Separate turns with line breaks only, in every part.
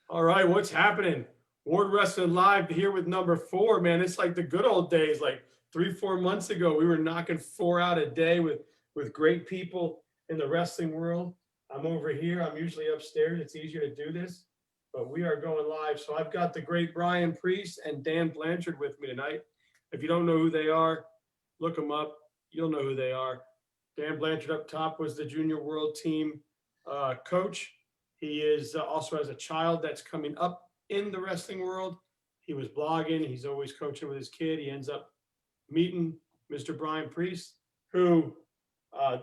All right, what's happening? Ward Wrestling Live here with number 4, man. It's like the good old days, like 3, 4 months ago. We were knocking 4 out a day with great people in the wrestling world. I'm over here. I'm usually upstairs. It's easier to do this, but we are going live. So I've got the great Brian Preece and Dan Blanchard with me tonight. If you don't know who they are, look them up. You'll know who they are. Dan Blanchard up top was the junior world team coach. He is also has a child that's coming up in the wrestling world. He was blogging. He's always coaching with his kid. He ends up meeting Mr. Brian Preece, who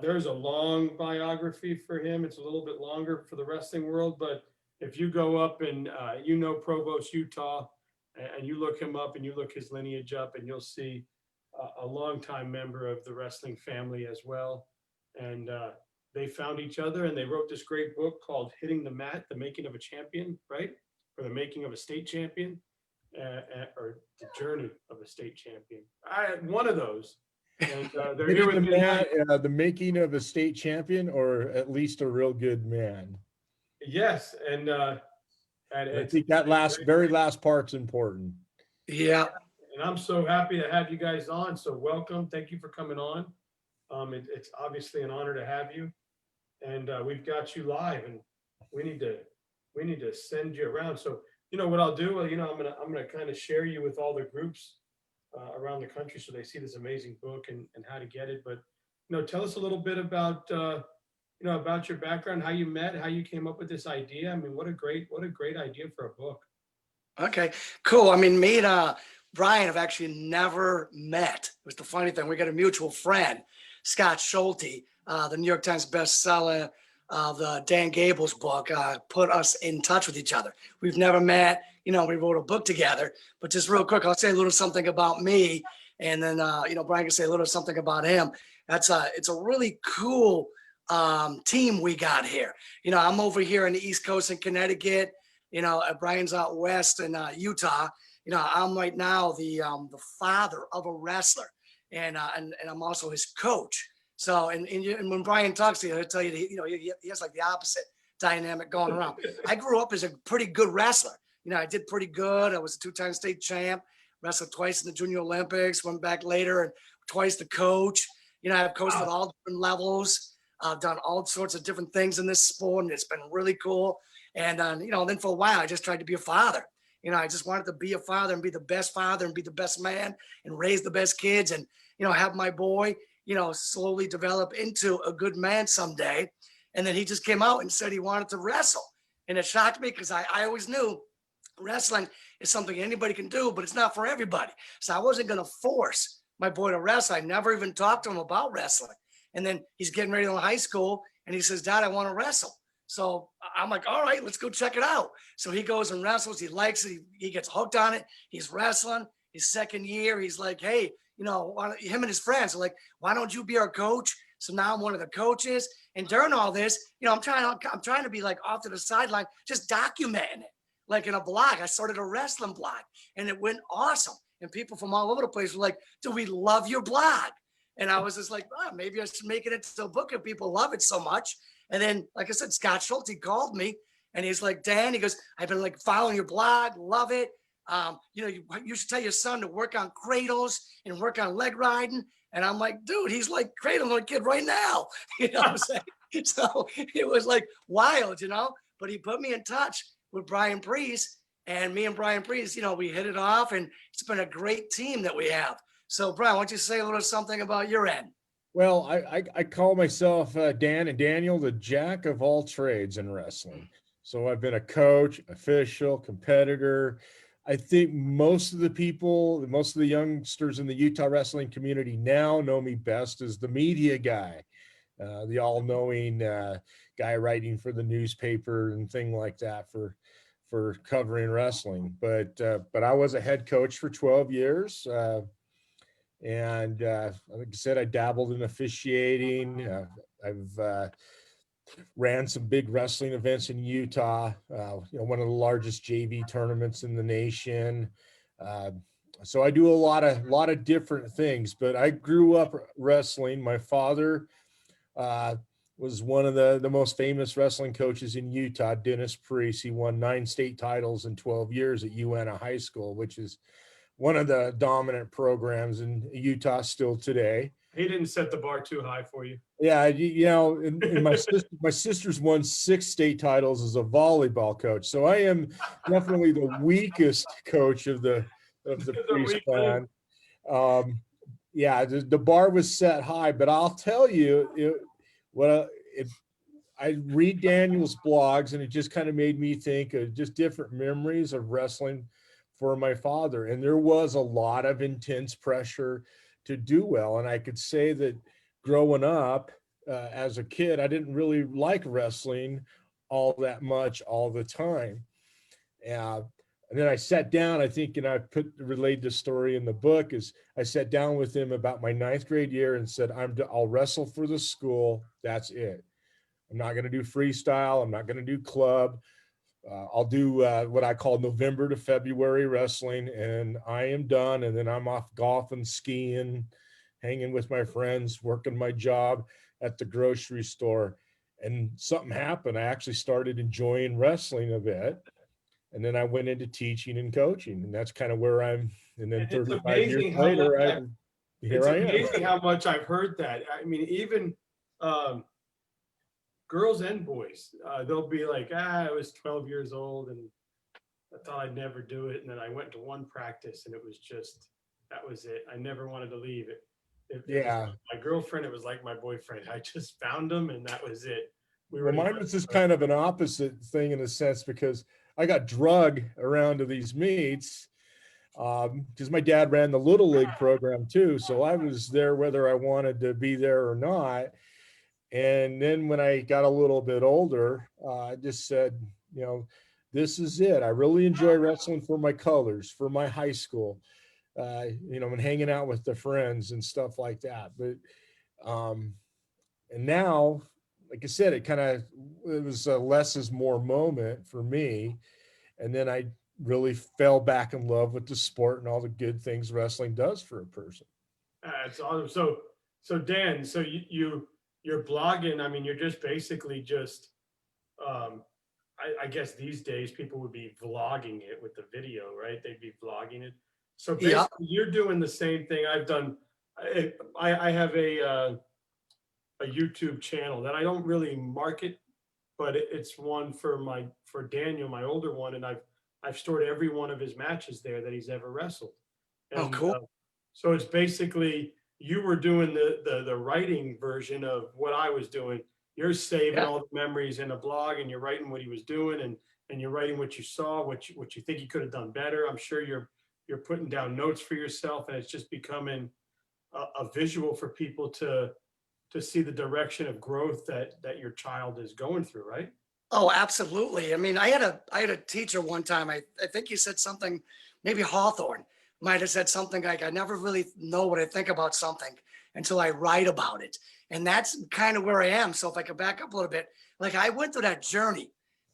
there's a long biography for him. It's a little bit longer for the wrestling world, but if you go up and Provost, Utah, and you look him up and you look his lineage up, and you'll see a longtime member of the wrestling family as well. And they found each other and they wrote this great book called Hitting the Mat, The Making of a Champion, right? Or The Making of a State Champion, or The Journey of a State Champion. One of those. And they're here with me tonight.
The Making of a State Champion, or at least a real good man.
Yes, and
I think that very last part's important.
Yeah.
And I'm so happy to have you guys on. So welcome. Thank you for coming on. It's obviously an honor to have you. And we've got you live, and we need to send you around. So you know what I'll do? I'm gonna kind of share you with all the groups around the country so they see this amazing book and how to get it. But tell us a little bit about about your background, how you met, how you came up with this idea. I mean, what a great idea for a book.
Okay, cool. I mean, me and Brian have actually never met. It was the funny thing. We got a mutual friend, Scott Schulte, the New York Times bestseller of the Dan Gable's book, put us in touch with each other. We've never met. We wrote a book together. But just real quick, I'll say a little something about me, and then Brian can say a little something about him. It's a really cool team we got here. I'm over here in the East Coast in Connecticut. Brian's out west in Utah. I'm right now the father of a wrestler, and I'm also his coach. So, and when Brian talks to you, he'll tell you, he has like the opposite dynamic going around. I grew up as a pretty good wrestler. I did pretty good. I was a 2-time state champ, wrestled twice in the Junior Olympics, went back later and twice the coach. I've coached at all different levels. I've done all sorts of different things in this sport, and it's been really cool. And, then for a while, I just tried to be a father. I just wanted to be a father and be the best father and be the best man and raise the best kids and, have my boy, slowly develop into a good man someday. And then he just came out and said he wanted to wrestle. And it shocked me because I always knew wrestling is something anybody can do, but it's not for everybody. So I wasn't going to force my boy to wrestle. I never even talked to him about wrestling. And then he's getting ready to go to high school and he says, Dad, I want to wrestle. So I'm like, all right, let's go check it out. So he goes and wrestles. He likes it. He gets hooked on it. He's wrestling. His second year, he's like, hey, him and his friends are like, why don't you be our coach? So now I'm one of the coaches. And during all this, I'm trying to be like off to the sideline, just documenting it. Like in a blog, I started a wrestling blog and it went awesome. And people from all over the place were like, do we love your blog? And I was just like, oh, maybe I should make it into a book if people love it so much. And then, like I said, Scott Schulte called me and he's like, Dan, he goes, I've been like following your blog, love it. You should tell your son to work on cradles and work on leg riding. And I'm like, dude, he's like cradling a kid right now. You know what I'm saying? So it was like wild, but he put me in touch with Brian Preece, and me and Brian Preece, we hit it off, and it's been a great team that we have. So Brian, why don't you say a little something about your end?
Well, I call myself Dan and Daniel, the jack of all trades in wrestling. So I've been a coach, official, competitor. I think most of the youngsters in the Utah wrestling community now know me best as the media guy, the all-knowing guy writing for the newspaper and thing like that for covering wrestling. But I was a head coach for 12 years. And like I said, I dabbled in officiating. I've ran some big wrestling events in Utah, one of the largest JV tournaments in the nation. So I do a lot of different things, but I grew up wrestling. My father was one of the most famous wrestling coaches in Utah, Dennis Preece. He won 9 state titles in 12 years at UNA High School, which is one of the dominant programs in Utah still today.
He didn't set the bar too high for you.
Yeah, and my sister's won 6 state titles as a volleyball coach. So I am definitely the weakest coach of the Preece clan. Yeah, the bar was set high, but I'll tell you, I read Daniel's blogs, and it just kind of made me think of just different memories of wrestling for my father. And there was a lot of intense pressure to do well. And I could say that growing up as a kid, I didn't really like wrestling all that much all the time. And then I sat down, I think, and I relayed the story in the book, is I sat down with him about my 9th grade year and said, I'll wrestle for the school. That's it. I'm not going to do freestyle. I'm not going to do club. I'll do what I call November to February wrestling, and I am done. And then I'm off golfing, skiing, hanging with my friends, working my job at the grocery store. And something happened. I actually started enjoying wrestling a bit. And then I went into teaching and coaching, and that's kind of where I'm. And then 35 years later, here I am.
It's amazing how much I've heard that. I mean, even girls and boys, they'll be like, I was 12 years old and I thought I'd never do it. And then I went to one practice and it was just, that was it. I never wanted to leave it.
Yeah.
My girlfriend, it was like my boyfriend. I just found him and that was it.
Mine was just kind of an opposite thing in a sense, because I got drugged around to these meets because my dad ran the Little League program too. So I was there whether I wanted to be there or not. And then when I got a little bit older, I just said, this is it. I really enjoy wrestling for my colors, for my high school, and hanging out with the friends and stuff like that. But, and now, like I said, it was a less is more moment for me. And then I really fell back in love with the sport and all the good things wrestling does for a person.
That's awesome. So Dan, so you're blogging. I mean, you're just basically just, I guess these days people would be vlogging it with the video, right? They'd be vlogging it. So basically you're doing the same thing I've done. I have a YouTube channel that I don't really market, but it's one for Daniel, my older one. And I've stored every one of his matches there that he's ever wrestled. And,
cool.
So it's basically, you were doing the writing version of what I was doing. You're saving all the memories in a blog, and you're writing what he was doing, and you're writing what you saw, what you think he could have done better. I'm sure you're putting down notes for yourself, and it's just becoming a visual for people to see the direction of growth that your child is going through, right?
Oh, absolutely. I mean, I had a teacher one time. I think he said something, maybe Hawthorne might have said something like, I never really know what I think about something until I write about it. And that's kind of where I am. So if I could back up a little bit, like I went through that journey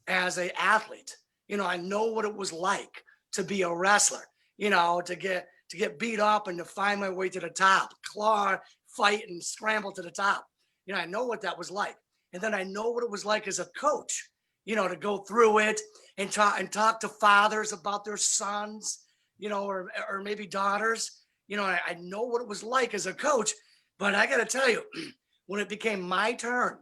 as an athlete. I know what it was like to be a wrestler, to get beat up and to find my way to the top, claw, fight and scramble to the top. I know what that was like. And then I know what it was like as a coach, to go through it and talk to fathers about their sons, or maybe daughters. I know what it was like as a coach, but I got to tell you, when it became my turn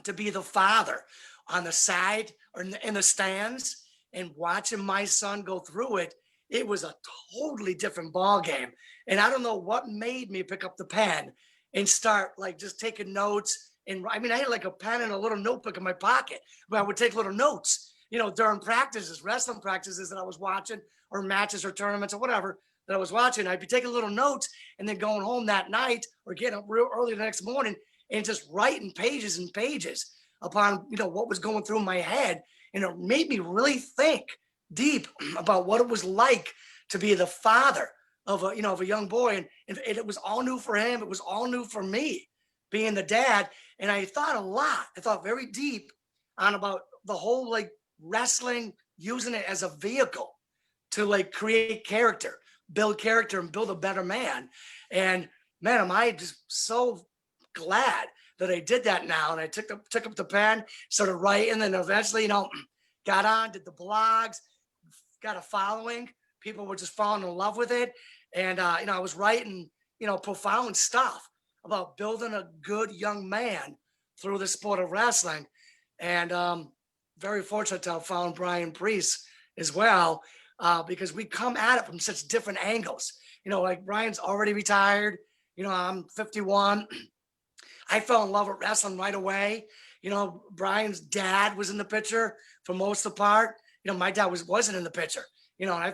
to be the father on the side or in the stands and watching my son go through it, it was a totally different ball game. And I don't know what made me pick up the pen and start like just taking notes. And I mean, I had like a pen and a little notebook in my pocket, but I would take little notes, during practices, wrestling practices that I was watching, or matches or tournaments or whatever that I was watching. I'd be taking little notes and then going home that night or getting up real early the next morning and just writing pages and pages upon, what was going through my head. And it made me really think deep about what it was like to be the father of a young boy. And it was all new for him. It was all new for me being the dad. And I thought a lot. I thought very deep on about the whole like wrestling, using it as a vehicle to like create character, build character and build a better man. And man, am I just so glad that I did that now. And I took up the pen, started writing, and eventually, got on, did the blogs, got a following. People were just falling in love with it. And, I was writing, profound stuff about building a good young man through the sport of wrestling. And very fortunate to have found Brian Preece as well, because we come at it from such different angles. Like Brian's already retired. I'm 51. I fell in love with wrestling right away. Brian's dad was in the picture for most of the part. My dad wasn't in the picture. And I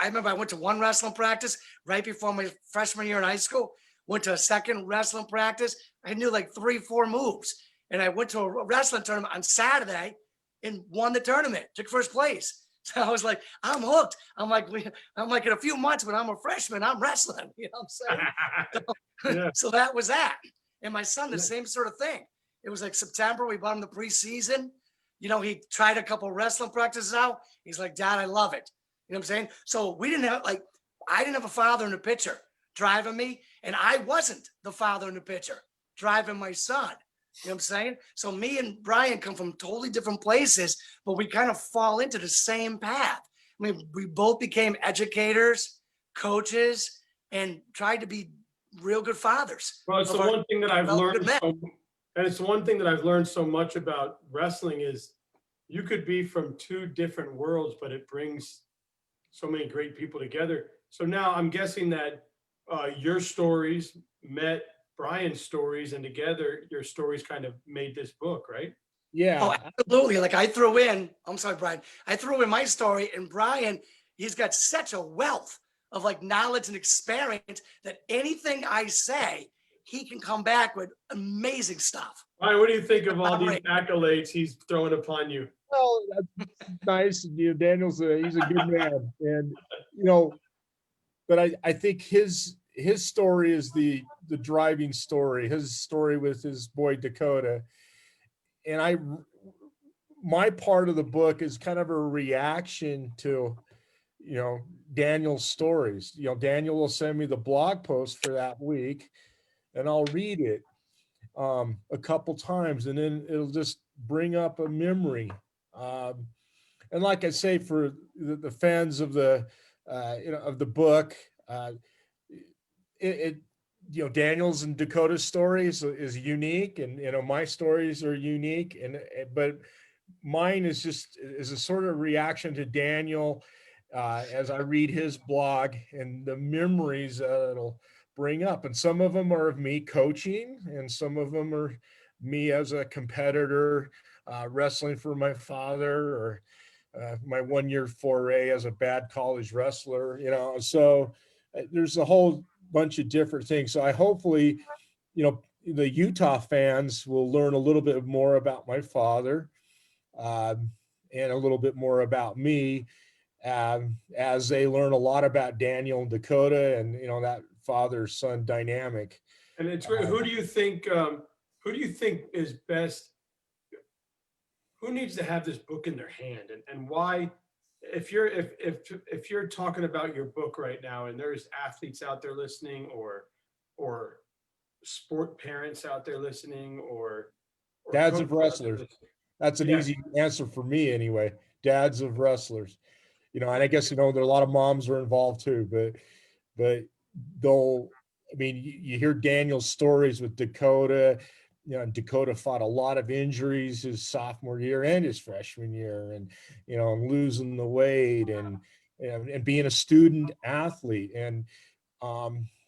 remember I went to one wrestling practice right before my freshman year in high school, went to a second wrestling practice. I knew like 3-4 moves. And I went to a wrestling tournament on Saturday and won the tournament, took first place. So I was like, I'm hooked. I'm like in a few months when I'm a freshman, I'm wrestling. You know what I'm saying?
Yeah.
So that was that. And my son, the same sort of thing. It was like September. We bought him the preseason. He tried a couple wrestling practices out. He's like, Dad, I love it. You know what I'm saying? So I didn't have a father in the picture driving me. And I wasn't the father in the picture driving my son. You know what I'm saying? So me and Brian come from totally different places, but we kind of fall into the same path. I mean, we both became educators, coaches, and tried to be real good fathers.
Well, it's the one thing that I've learned, and it's one thing that I've learned so much about wrestling is you could be from two different worlds, but it brings so many great people together. So now I'm guessing that your stories met Brian's stories, and together your stories kind of made this book, right?
Yeah.
Oh, absolutely. Like I'm sorry, Brian. I threw in my story, and Brian, he's got such a wealth of like knowledge and experience that anything I say, he can come back with amazing stuff.
Brian, what do you think of all these accolades he's throwing upon you?
Well, that's nice. Daniel's he's a good man, and but I think his story is the driving story. His story with his boy Dakota, and my part of the book is kind of a reaction to Daniel's stories. Daniel will send me the blog post for that week, and I'll read it a couple times, and then it'll just bring up a memory. And like I say, for the fans of the of the book, Daniel's and Dakota's stories is unique, and my stories are unique, but mine is a sort of reaction to Daniel as I read his blog and the memories it'll bring up. And some of them are of me coaching, and some of them are me as a competitor wrestling for my father, or my 1-year foray as a bad college wrestler, so there's a whole bunch of different things. So I hopefully, the Utah fans will learn a little bit more about my father and a little bit more about me as they learn a lot about Daniel and Dakota and, that father-son dynamic.
And it's great. Who do you think is best? Who needs to have this book in their hand, and why? If you're talking about your book right now, and there's athletes out there listening, or sport parents out there listening, or
dads of wrestlers, that's an easy answer for me anyway. Dads of wrestlers, and I guess there are a lot of moms are involved too, but you hear Daniel's stories with Dakota. Dakota fought a lot of injuries his sophomore year and his freshman year, and losing the weight and being a student athlete. And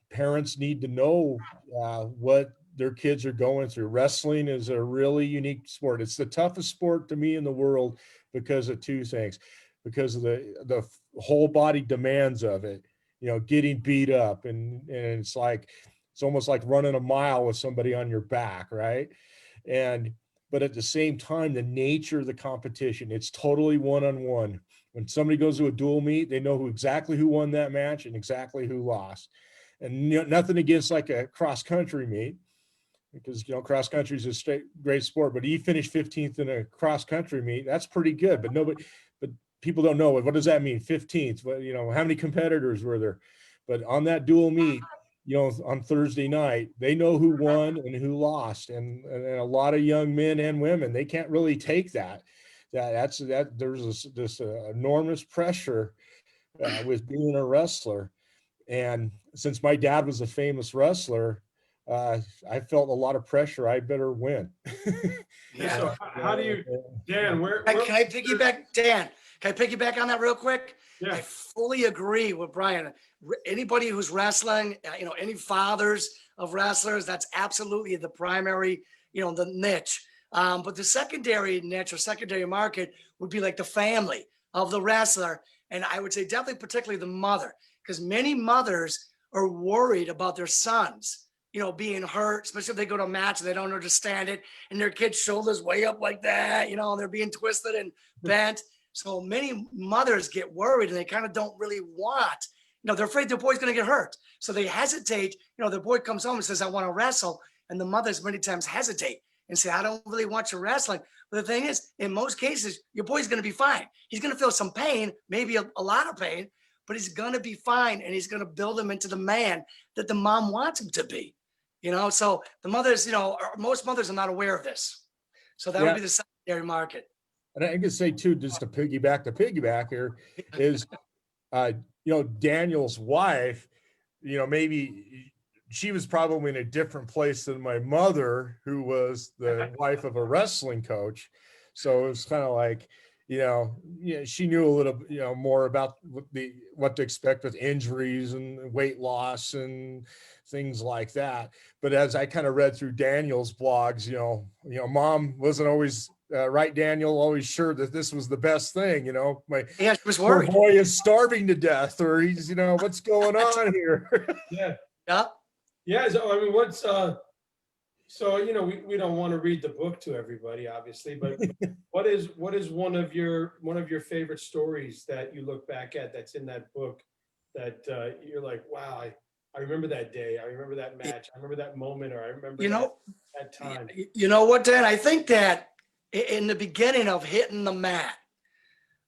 parents need to know what their kids are going through. Wrestling is a really unique sport. It's the toughest sport to me in the world because of two things: because of the whole body demands of it. Getting beat up, and it's almost like running a mile with somebody on your back, right? But at the same time, the nature of the competition, it's totally one-on-one. When somebody goes to a dual meet, they know exactly who won that match and exactly who lost. And nothing against like a cross-country meet, because cross-country is a great sport. But he finished 15th in a cross-country meet. That's pretty good. But people don't know what does that mean, 15th? How many competitors were there? But on that dual meet, on Thursday night, they know who won and who lost. And a lot of young men and women, they can't really take that. There's this enormous pressure with being a wrestler. And since my dad was a famous wrestler, I felt a lot of pressure. I better win.
Yeah.
So how do you, Dan,
Can I piggyback, Dan? Can I piggyback on that real quick?
yeah,
I fully agree with Brian. Anybody who's wrestling, any fathers of wrestlers, that's absolutely the primary, the niche. But the secondary niche or secondary market would be like the family of the wrestler. And I would say definitely particularly the mother, because many mothers are worried about their sons, being hurt, especially if they go to a match and they don't understand it and their kid's shoulders way up like that, they're being twisted and bent. So many mothers get worried and they kind of don't really want, they're afraid their boy's going to get hurt. So they hesitate. The boy comes home and says, I want to wrestle. And the mothers many times hesitate and say, I don't really want you wrestling. But the thing is, in most cases, your boy's going to be fine. He's going to feel some pain, maybe a lot of pain, but he's going to be fine. And he's going to build him into the man that the mom wants him to be. So the mothers, most mothers are not aware of this. So that would be the secondary market.
And I can say too, just to piggyback here is, Daniel's wife, maybe she was probably in a different place than my mother, who was the wife of a wrestling coach. So it was kind of like, she knew a little, more about what to expect with injuries and weight loss and things like that. But as I kind of read through Daniel's blogs, mom wasn't always right, Daniel, always sure that this was the best thing.
She was worried.
Boy is starving to death, or he's, what's going on here?
Yeah. So I mean, what's so we don't want to read the book to everybody, obviously, but what is one of your favorite stories that you look back at that's in that book that you're like, wow, I remember that day, I remember that match, I remember that moment, or I remember that time.
You know what, Dan? I think that in the beginning of hitting the mat,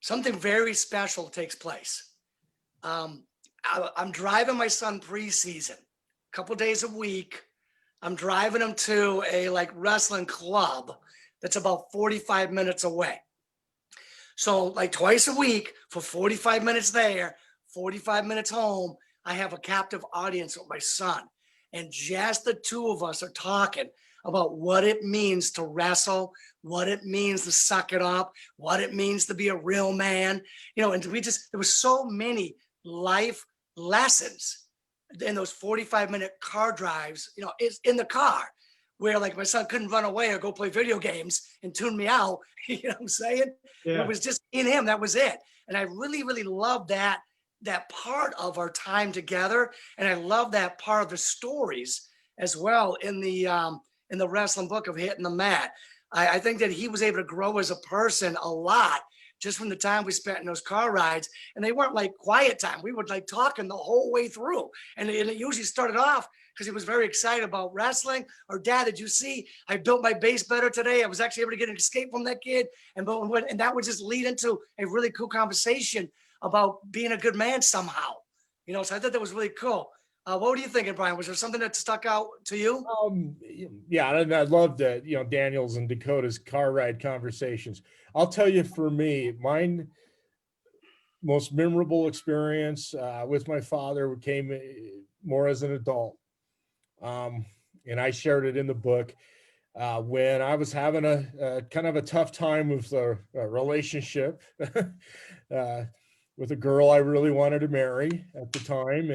something very special takes place. I'm driving my son preseason, a couple days a week. I'm driving him to a wrestling club that's about 45 minutes away. So twice a week for 45 minutes there, 45 minutes home, I have a captive audience with my son. And just the two of us are talking about what it means to wrestle, what it means to suck it up, what it means to be a real man. And there was so many life lessons in those 45-minute car drives, it's in the car where my son couldn't run away or go play video games and tune me out. You know what I'm saying?
Yeah.
It was just in him. That was it. And I really, really love that part of our time together. And I love that part of the stories as well in the wrestling book of Hitting the Mat. I think that he was able to grow as a person a lot just from the time we spent in those car rides. And they weren't quiet time. We were talking the whole way through. And it usually started off because he was very excited about wrestling. Or, Dad, did you see I built my base better today? I was actually able to get an escape from that kid. And that would just lead into a really cool conversation about being a good man somehow. So I thought that was really cool. What were you thinking, Brian? Was there something that stuck out to you?
Yeah, and I loved that, Daniel's and Dakota's car ride conversations. I'll tell you, for me, mine most memorable experience with my father came more as an adult. And I shared it in the book when I was having a kind of a tough time with a relationship with a girl I really wanted to marry at the time.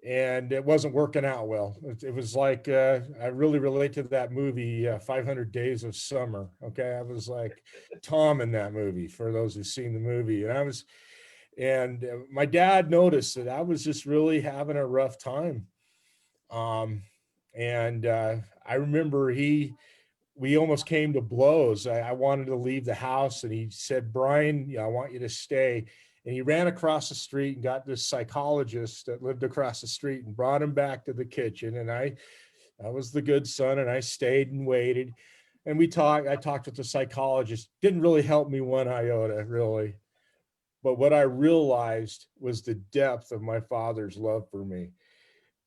And it wasn't working out well. It was like, I really relate to that movie, 500 Days of Summer. Okay. I was like Tom in that movie, for those who've seen the movie. And my dad noticed that I was just really having a rough time. And I remember we almost came to blows. I wanted to leave the house, and he said, Brian, I want you to stay. And he ran across the street and got this psychologist that lived across the street and brought him back to the kitchen. And I was the good son, and I stayed and waited. And I talked with the psychologist. Didn't really help me one iota, really. But what I realized was the depth of my father's love for me.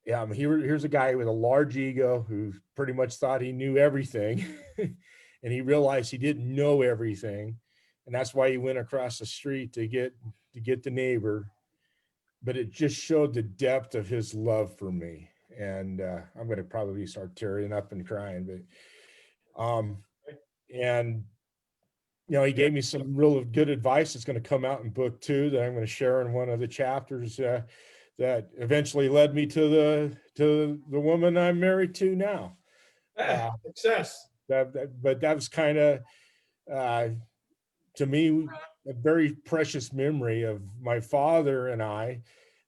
Yeah, I mean, here's a guy with a large ego who pretty much thought he knew everything, and he realized he didn't know everything, and that's why he went across the street to get the neighbor. But it just showed the depth of his love for me, and I'm going to probably start tearing up and crying, and he gave me some real good advice. It's going to come out in book 2 that I'm going to share in one of the chapters that eventually led me to the woman I'm married to now.
Success.
But that was kind of to me a very precious memory of my father and I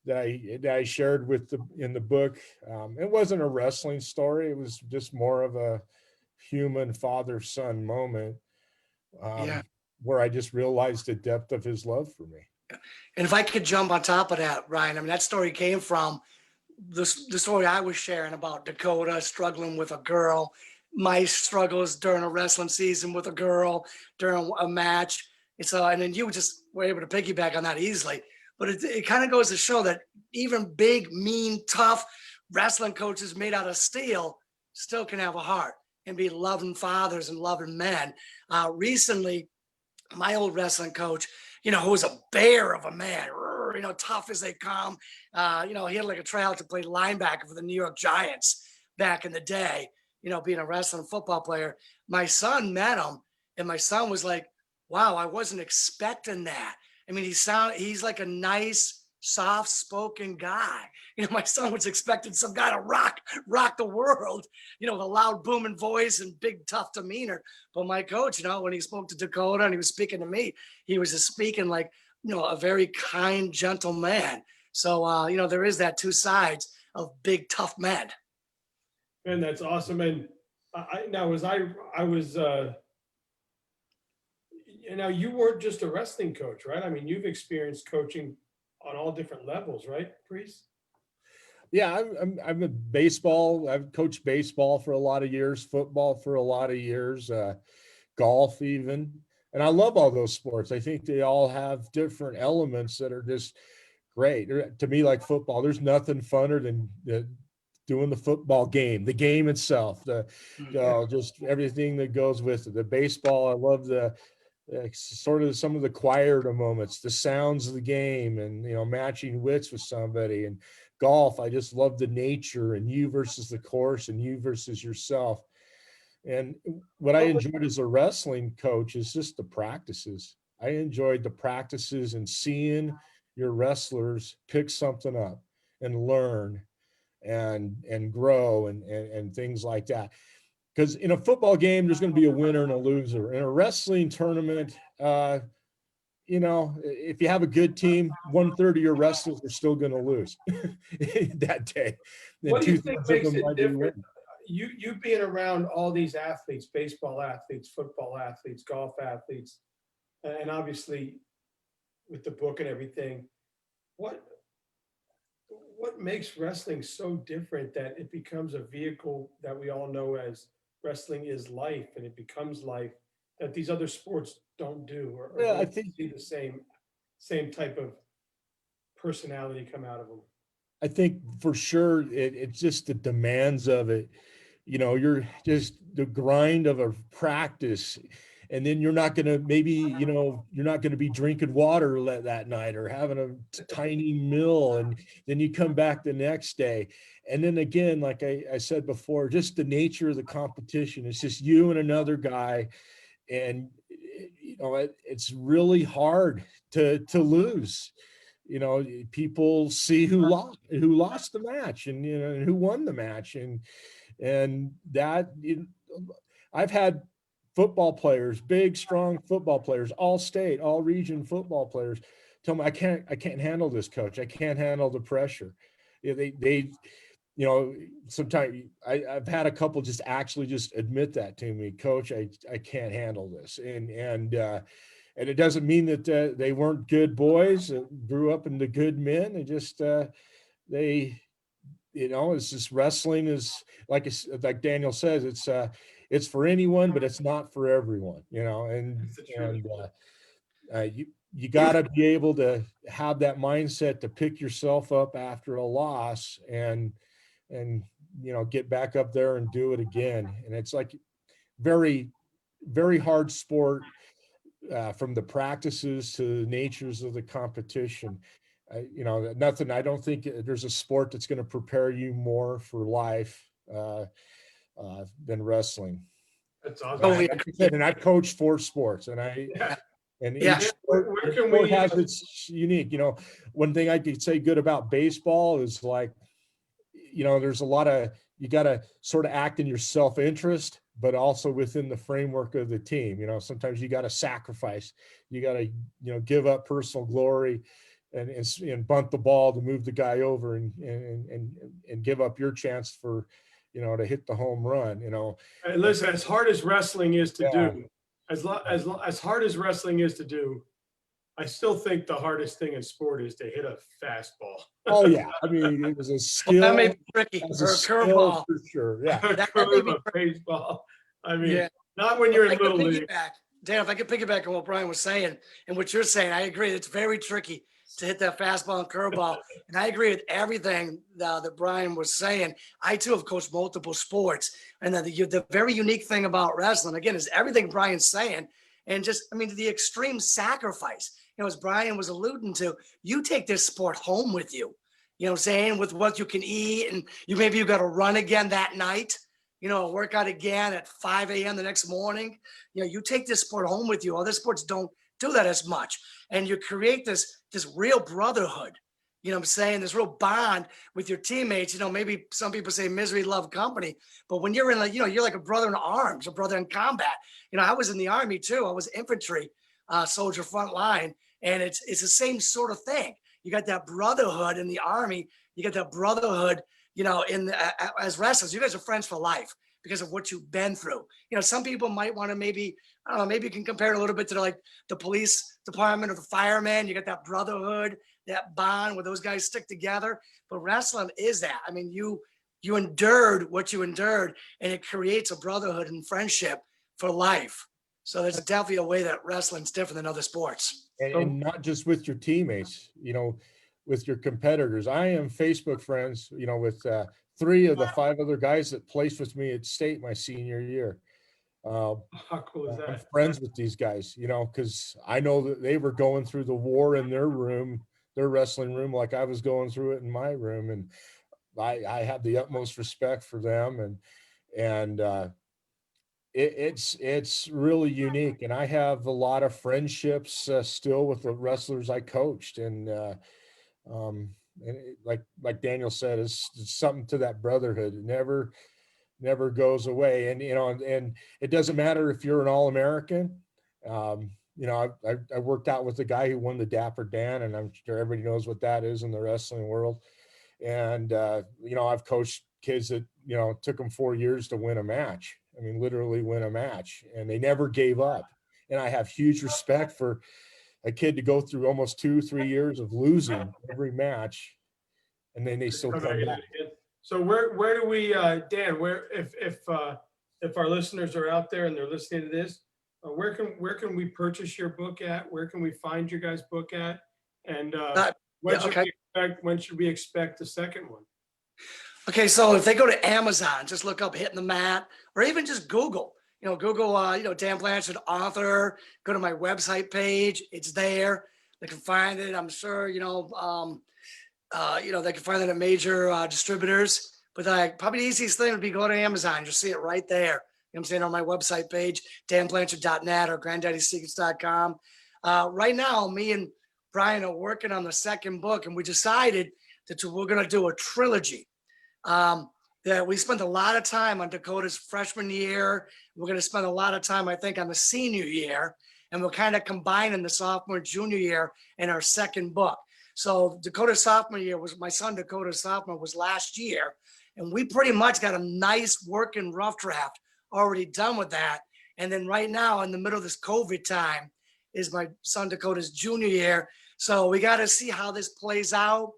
that I shared in the book. It wasn't a wrestling story. It was just more of a human father-son moment. Where I just realized the depth of his love for me.
And if I could jump on top of that, Ryan, I mean, that story came from the story I was sharing about Dakota struggling with a girl, my struggles during a wrestling season with a girl during a match. And then you just were able to piggyback on that easily. But it kind of goes to show that even big, mean, tough wrestling coaches made out of steel still can have a heart and be loving fathers and loving men. Recently, my old wrestling coach, who was a bear of a man, tough as they come. He had like a tryout to play linebacker for the New York Giants back in the day, being a wrestling football player. My son met him, and my son was like, wow, I wasn't expecting that. I mean, he's like a nice, soft-spoken guy. My son was expecting some guy to rock the world, with a loud, booming voice and big, tough demeanor. But my coach, when he spoke to Dakota and he was speaking to me, he was just speaking like, a very kind, gentle man. So, there is that two sides of big, tough men.
And that's awesome. And you weren't just a wrestling coach, right? I mean, you've experienced coaching on all different levels, right, Preece?
Yeah, I'm a baseball. I've coached baseball for a lot of years, football for a lot of years, golf even. And I love all those sports. I think they all have different elements that are just great. To me, like football, there's nothing funner than doing the football game, the game itself, just everything that goes with it. The baseball, I love sort of some of the quieter moments, the sounds of the game, and matching wits with somebody. And golf, I just love the nature and you versus the course and you versus yourself. And what I enjoyed as a wrestling coach is just the practices. I enjoyed the practices and seeing your wrestlers pick something up and learn and grow and things like that. Because in a football game, there's going to be a winner and a loser. In a wrestling tournament, if you have a good team, 1/3 of your wrestlers are still going to lose that day.
What do you think makes it different? You being around all these athletes, baseball athletes, football athletes, golf athletes, and obviously with the book and everything, what makes wrestling so different that it becomes a vehicle that we all know as wrestling is life, and it becomes life that these other sports don't do, or
I think
see the same type of personality come out of them?
I think for sure it's just the demands of it. You're just the grind of a practice, and then you're not going to you're not going to be drinking water that night or having a tiny meal, and then you come back the next day. And then again, like I said before, just the nature of the competition. It's just you and another guy, and it's really hard to lose. People see who lost the match, and who won the match, and that I've had football players, big, strong football players, all state, all region football players tell me, I can't handle this, coach. I can't handle the pressure. They sometimes I've had a couple just actually just admit that to me, coach, I can't handle this. And it doesn't mean that they weren't good boys, grew up into good men. They just, it's just wrestling is like Daniel says, it's for anyone, but it's not for everyone, you got to be able to have that mindset to pick yourself up after a loss and and, get back up there and do it again. And it's like very, very hard sport, from the practices to the natures of the competition. I don't think there's a sport that's going to prepare you more for life than wrestling.
That's awesome.
Totally
Like I said, and I've coached 4 sports, and
Yeah.
each sport,
Where can
sport
we,
has its unique. One thing I could say good about baseball is like, there's a lot of, you got to sort of act in your self-interest, but also within the framework of the team. Sometimes you got to sacrifice, you got to, give up personal glory and bunt the ball to move the guy over and give up your chance for, to hit the home run,
Hey, listen, as hard as wrestling is to
Yeah.
do, as hard as wrestling is to do, I still think the hardest thing in sport is to hit a fastball.
Oh yeah. I mean, it was a skill.
That may be tricky,
It was
or a
skill
curveball.
for sure. Yeah.
A
That may
curve,
be
a baseball. I mean,
Yeah.
not when you're
I
in
could
little league.
piggyback, Dan, if I could piggyback on what Brian was saying and what you're saying, I agree. It's very tricky to hit that fastball and curveball. And I agree with everything that Brian was saying. I too have coached multiple sports. And the very unique thing about wrestling, again, is everything Brian's saying. And the extreme sacrifice, as Brian was alluding to, you take this sport home with you, what I'm saying, with what you can eat. And maybe you got to run again that night, work out again at 5 a.m. the next morning. You take this sport home with you. Other sports don't do that as much. And you create this real brotherhood, what I'm saying, this real bond with your teammates. Maybe some people say misery love company, but when you're in you're like a brother in arms, a brother in combat. I was in the Army too. I was infantry soldier front line, and it's the same sort of thing. You got that brotherhood in the Army. You got that brotherhood, as wrestlers. You guys are friends for life because of what you've been through. Some people might want to maybe you can compare it a little bit to like the police department or the firemen. You got that brotherhood, that bond where those guys stick together. But wrestling is that. I mean, you endured what you endured, and it creates a brotherhood and friendship for life. So there's definitely a way that wrestling's different than other sports.
And not just with your teammates, with your competitors. I am Facebook friends, with 3 of the 5 other guys that placed with me at state my senior year.
How cool is
I'm
that?
friends with these guys, because I know that they were going through the war in their room, their wrestling room, like I was going through it in my room. And I have the utmost respect for them. And it's really unique. And I have a lot of friendships still with the wrestlers I coached. And like Daniel said, it's something to that brotherhood. It never goes away. And, and it doesn't matter if you're an All-American. I worked out with the guy who won the Dapper Dan, and I'm sure everybody knows what that is in the wrestling world. And, I've coached kids that, took them 4 years to win a match. I mean, literally win a match, and they never gave up. And I have huge respect for a kid to go through almost 2-3 years of losing every match, and then they still come back.
So where do we, Dan? Where if our listeners are out there and they're listening to this, where can we purchase your book at? Where can we find your guys' book at? And when should we expect the second one?
Okay, so if they go to Amazon, just look up Hitting the Mat, or even just Google, Google, Dan Blanchard, author, go to my website page. It's there. They can find it. I'm sure, they can find it at major distributors. But probably the easiest thing would be go to Amazon. You'll see it right there. You know what I'm saying, on my website page, danblanchard.net or granddaddysecrets.com. Right now, me and Brian are working on the second book, and we decided that we're going to do a trilogy. That we spent a lot of time on Dakota's freshman year. We're going to spend a lot of time, I think, on the senior year, and we're kind of combining the sophomore, junior year in our second book. So Dakota's sophomore year my son Dakota's sophomore was last year, and we pretty much got a nice working rough draft already done with that. And then right now, in the middle of this COVID time, is my son Dakota's junior year. So we got to see how this plays out.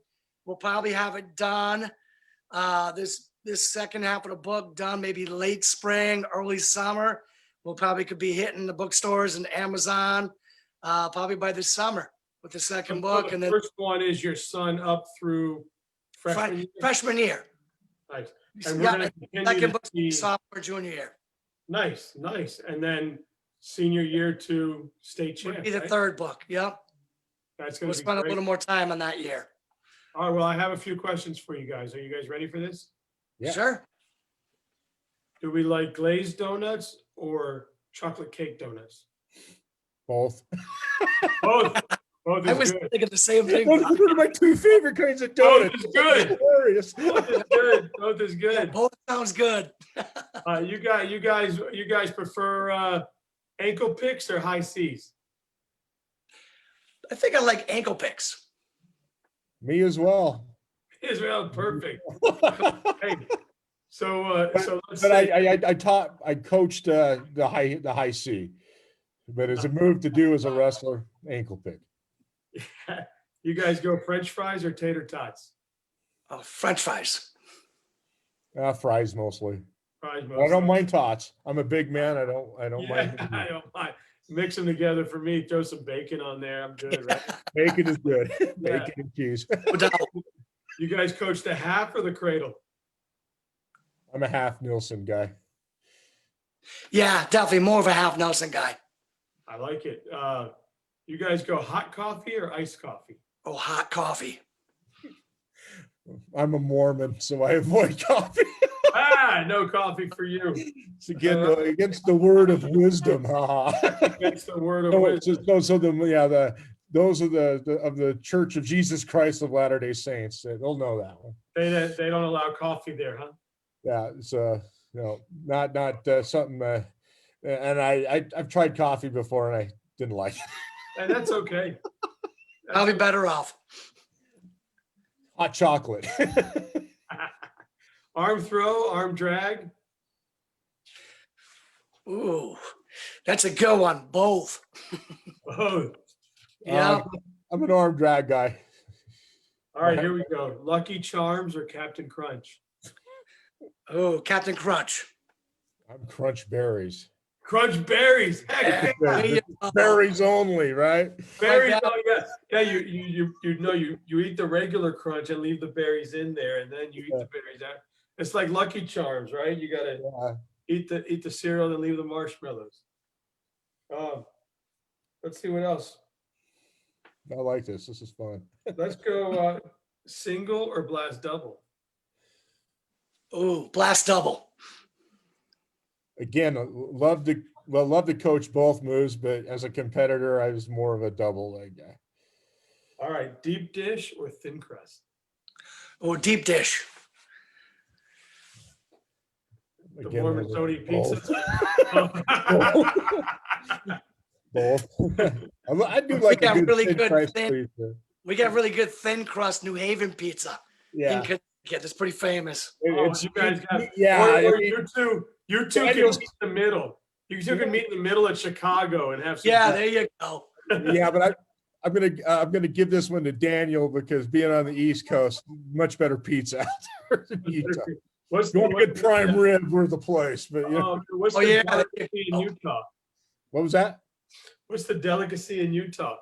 We'll probably have it done. This second half of the book done maybe late spring, early summer. We'll probably could be hitting the bookstores and Amazon probably by this summer with the second book.
The
and then
first one is your son up through freshman year.
Freshman year.
Nice. And we're going to continue
Second
to
book,
see.
sophomore, junior year.
Nice. And then senior year to state
Would
champ.
be the
Right?
third book. Yep.
That's going
We'll
to be
spend a
great.
little more time on that year.
All right. Well, I have a few questions for you guys. Are you guys ready for this?
Yeah.
Sure.
Do we like glazed donuts or chocolate cake donuts?
Both.
Both. Both
I
is
was
good.
thinking the same thing.
Those are my two favorite kinds of
Both
donuts.
is good.
Hilarious.
Both is good. Both is
Yeah,
good.
both sounds good.
You guys prefer ankle picks or high C's?
I think I like ankle picks.
Me as well.
Israel, perfect. Hey, so let's
But
say,
I coached the high C, but as a move to do as a wrestler, ankle pick.
you guys go French fries or tater tots?
French fries.
Fries mostly.
Fries
I
mostly.
don't mind tots. I'm a big man. I don't
Yeah,
mind.
I don't mind. Mix them together for me. Throw some bacon on there. I'm good, right?
Bacon is good.
Yeah.
Bacon and cheese.
No doubt.
You guys coach the half or the cradle?
I'm a half Nielsen guy.
Yeah, definitely more of a half Nelson guy.
I like it. You guys go hot coffee or iced coffee?
Oh, hot coffee.
I'm a Mormon, so I avoid coffee.
No coffee for you.
It's against the word of wisdom.
That's the word of wisdom.
Those are the Church of Jesus Christ of Latter-day Saints. They'll know that one.
They don't allow coffee there, huh?
Yeah, it's not something. And I've tried coffee before and I didn't like it.
And that's okay.
I'll be better off.
Hot chocolate.
Arm throw, arm drag.
Ooh, that's a good one. Both.
Oh,
Yeah.
I'm an arm drag guy.
all right, here we go. Lucky Charms or Captain Crunch?
Oh, Captain Crunch.
I'm crunch berries.
Crunch berries. Heck,
There you go.
Berries only, right?
berries.
that.
Oh yeah, yeah. You eat the regular crunch and leave the berries in there, and then you eat the berries out. It's like Lucky Charms, right? You gotta
Yeah.
eat the cereal and leave the marshmallows. Let's see what else.
I like this. This is fun.
Let's go single or blast double.
Ooh, blast double.
Again, love to coach both moves, but as a competitor, I was more of a double leg guy.
All right, deep dish or thin crust?
Oh, deep dish.
The
Again,
Mormons don't eat pizza.
Both. I do like
got
a good
really
thin
good
crust
thin-
pizza.
We got really good thin crust New Haven pizza in
Yeah.
Connecticut. That's pretty famous.
You guys got.
yeah.
Or
I mean,
you two can
Daniel's-
meet in the middle. You two can meet in the middle at Chicago and have some.
Yeah, there you go.
yeah, but I'm gonna give this one to Daniel because being on the East Coast, much better pizza out there in Utah.
What's
You want to get prime rib, we're the place. But
what's
Oh,
the
yeah,
delicacy in Utah?
what was that?
What's the delicacy in Utah?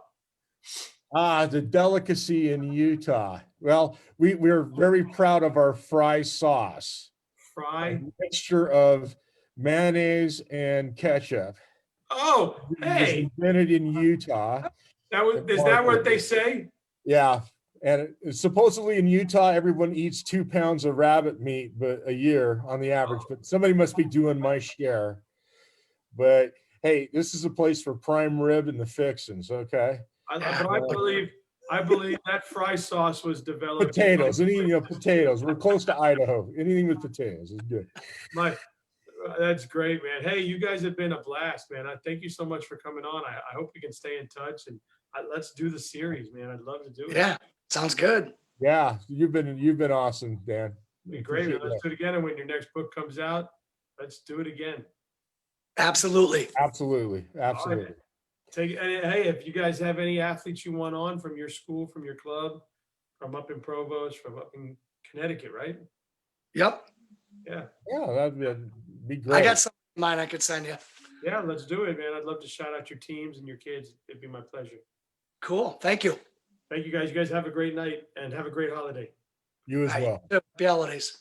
The delicacy in Utah. Well, we're very proud of our fry sauce.
Fry.
A mixture of mayonnaise and ketchup.
Oh,
It was
hey,
invented in Utah.
is that what they say?
Yeah. And supposedly in Utah, everyone eats 2 pounds of rabbit meat a year on the average, but somebody must be doing my share. But hey, this is a place for prime rib and the fixins, okay?
But I believe that fry sauce was developed.
Potatoes, potatoes. We're close to Idaho. Anything with potatoes is good.
That's great, man. Hey, you guys have been a blast, man. I thank you so much for coming on. I hope we can stay in touch and let's do the series, man. I'd love to do it.
Yeah, sounds good.
Yeah, you've been awesome, Dan.
It'd be great. Man. Let's do it again. And when your next book comes out, let's do it again.
Absolutely.
Absolutely.
Right. Hey, if you guys have any athletes you want on from your school, from your club, from up in Provost, from up in Connecticut, right?
Yep.
Yeah.
Yeah, that'd be great.
I got some in mind I could send you.
Yeah, let's do it, man. I'd love to shout out your teams and your kids. It'd be my pleasure.
Cool. Thank you.
Thank you, guys. You guys have a great night and have a great holiday.
You as well.
Happy holidays.